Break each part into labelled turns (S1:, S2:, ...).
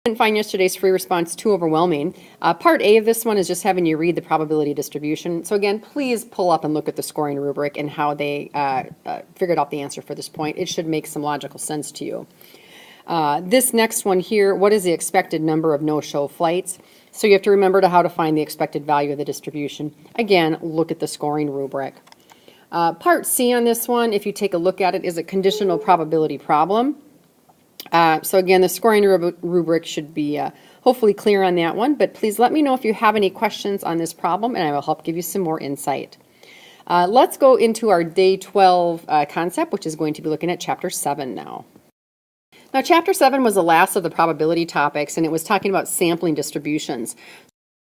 S1: Didn't find yesterday's free response too overwhelming. Part A of this one is just having you read the probability distribution. So again, please pull up and look at the scoring rubric and how they figured out the answer for this point. It should make some logical sense to you. This next one here, what is the expected number of no-show flights? So you have to remember how to find the expected value of the distribution. Again, look at the scoring rubric. Part C on this one, if you take a look at it, is a conditional probability problem. So again, the scoring rubric should be hopefully clear on that one, but please let me know if you have any questions on this problem and I will help give you some more insight. Let's go into our day 12 concept, which is going to be looking at chapter 7 now. Now chapter 7 was the last of the probability topics, and it was talking about sampling distributions.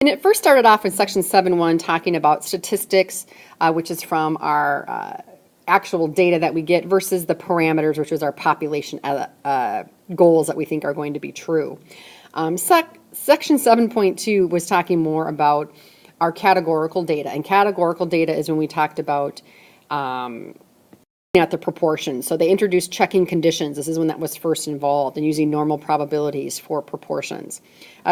S1: And it first started off in section 7.1 talking about statistics, which is from our actual data that we get versus the parameters, which is our population goals that we think are going to be true. Section 7.2 was talking more about our categorical data, and categorical data is when we talked about at the proportions. So they introduced checking conditions. This is when that was first involved, and using normal probabilities for proportions.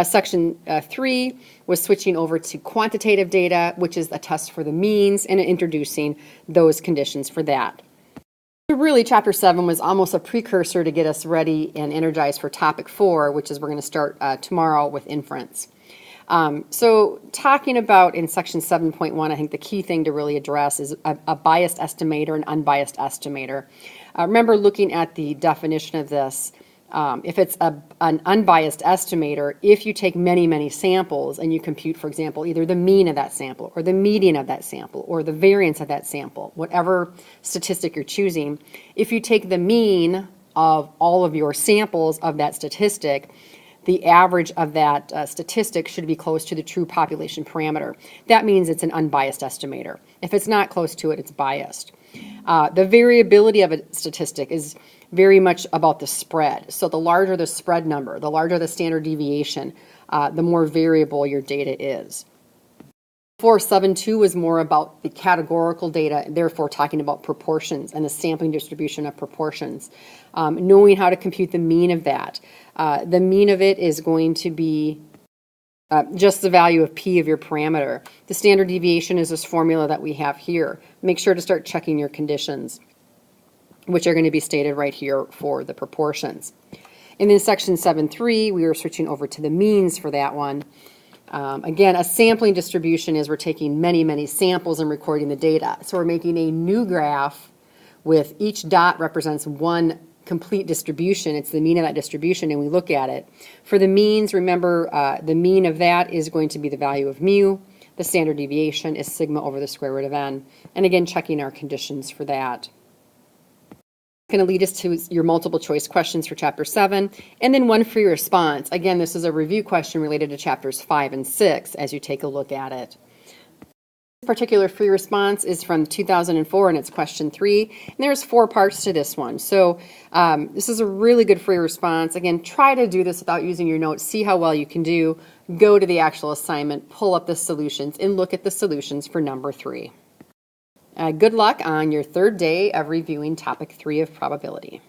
S1: Section 3 was switching over to quantitative data, which is a test for the means, and introducing those conditions for that. So really, chapter 7 was almost a precursor to get us ready and energized for topic 4, which is we're going to start tomorrow with inference. So talking about in section 7.1, I think the key thing to really address is a biased estimator and unbiased estimator. Remember looking at the definition of this, if it's an unbiased estimator, if you take many, many samples and you compute, for example, either the mean of that sample or the median of that sample or the variance of that sample, whatever statistic you're choosing, if you take the mean of all of your samples of that statistic, the average of that statistic should be close to the true population parameter. That means it's an unbiased estimator. If it's not close to it, it's biased. The variability of a statistic is very much about the spread. So the larger the spread number, the larger the standard deviation, the more variable your data is. 4.7.2 was more about the categorical data, therefore talking about proportions and the sampling distribution of proportions. Knowing how to compute the mean of that. The mean of it is going to be just the value of P of your parameter. The standard deviation is this formula that we have here. Make sure to start checking your conditions, which are going to be stated right here for the proportions. And in section 7.3, we are switching over to the means for that one. Again, a sampling distribution is we're taking many, many samples and recording the data. So we're making a new graph with each dot represents one complete distribution. It's the mean of that distribution, and we look at it. For the means, remember the mean of that is going to be the value of mu. The standard deviation is sigma over the square root of n. And again, checking our conditions for that. Going to lead us to your multiple choice questions for chapter 7, and then one free response. Again, this is a review question related to chapters 5 and 6 as you take a look at it. This particular free response is from 2004, and it's question 3, and there's 4 parts to this one. So this is a really good free response. Again, try to do this without using your notes. See how well you can do. Go to the actual assignment, pull up the solutions, and look at the solutions for number 3. Good luck on your third day of reviewing topic 3 of probability.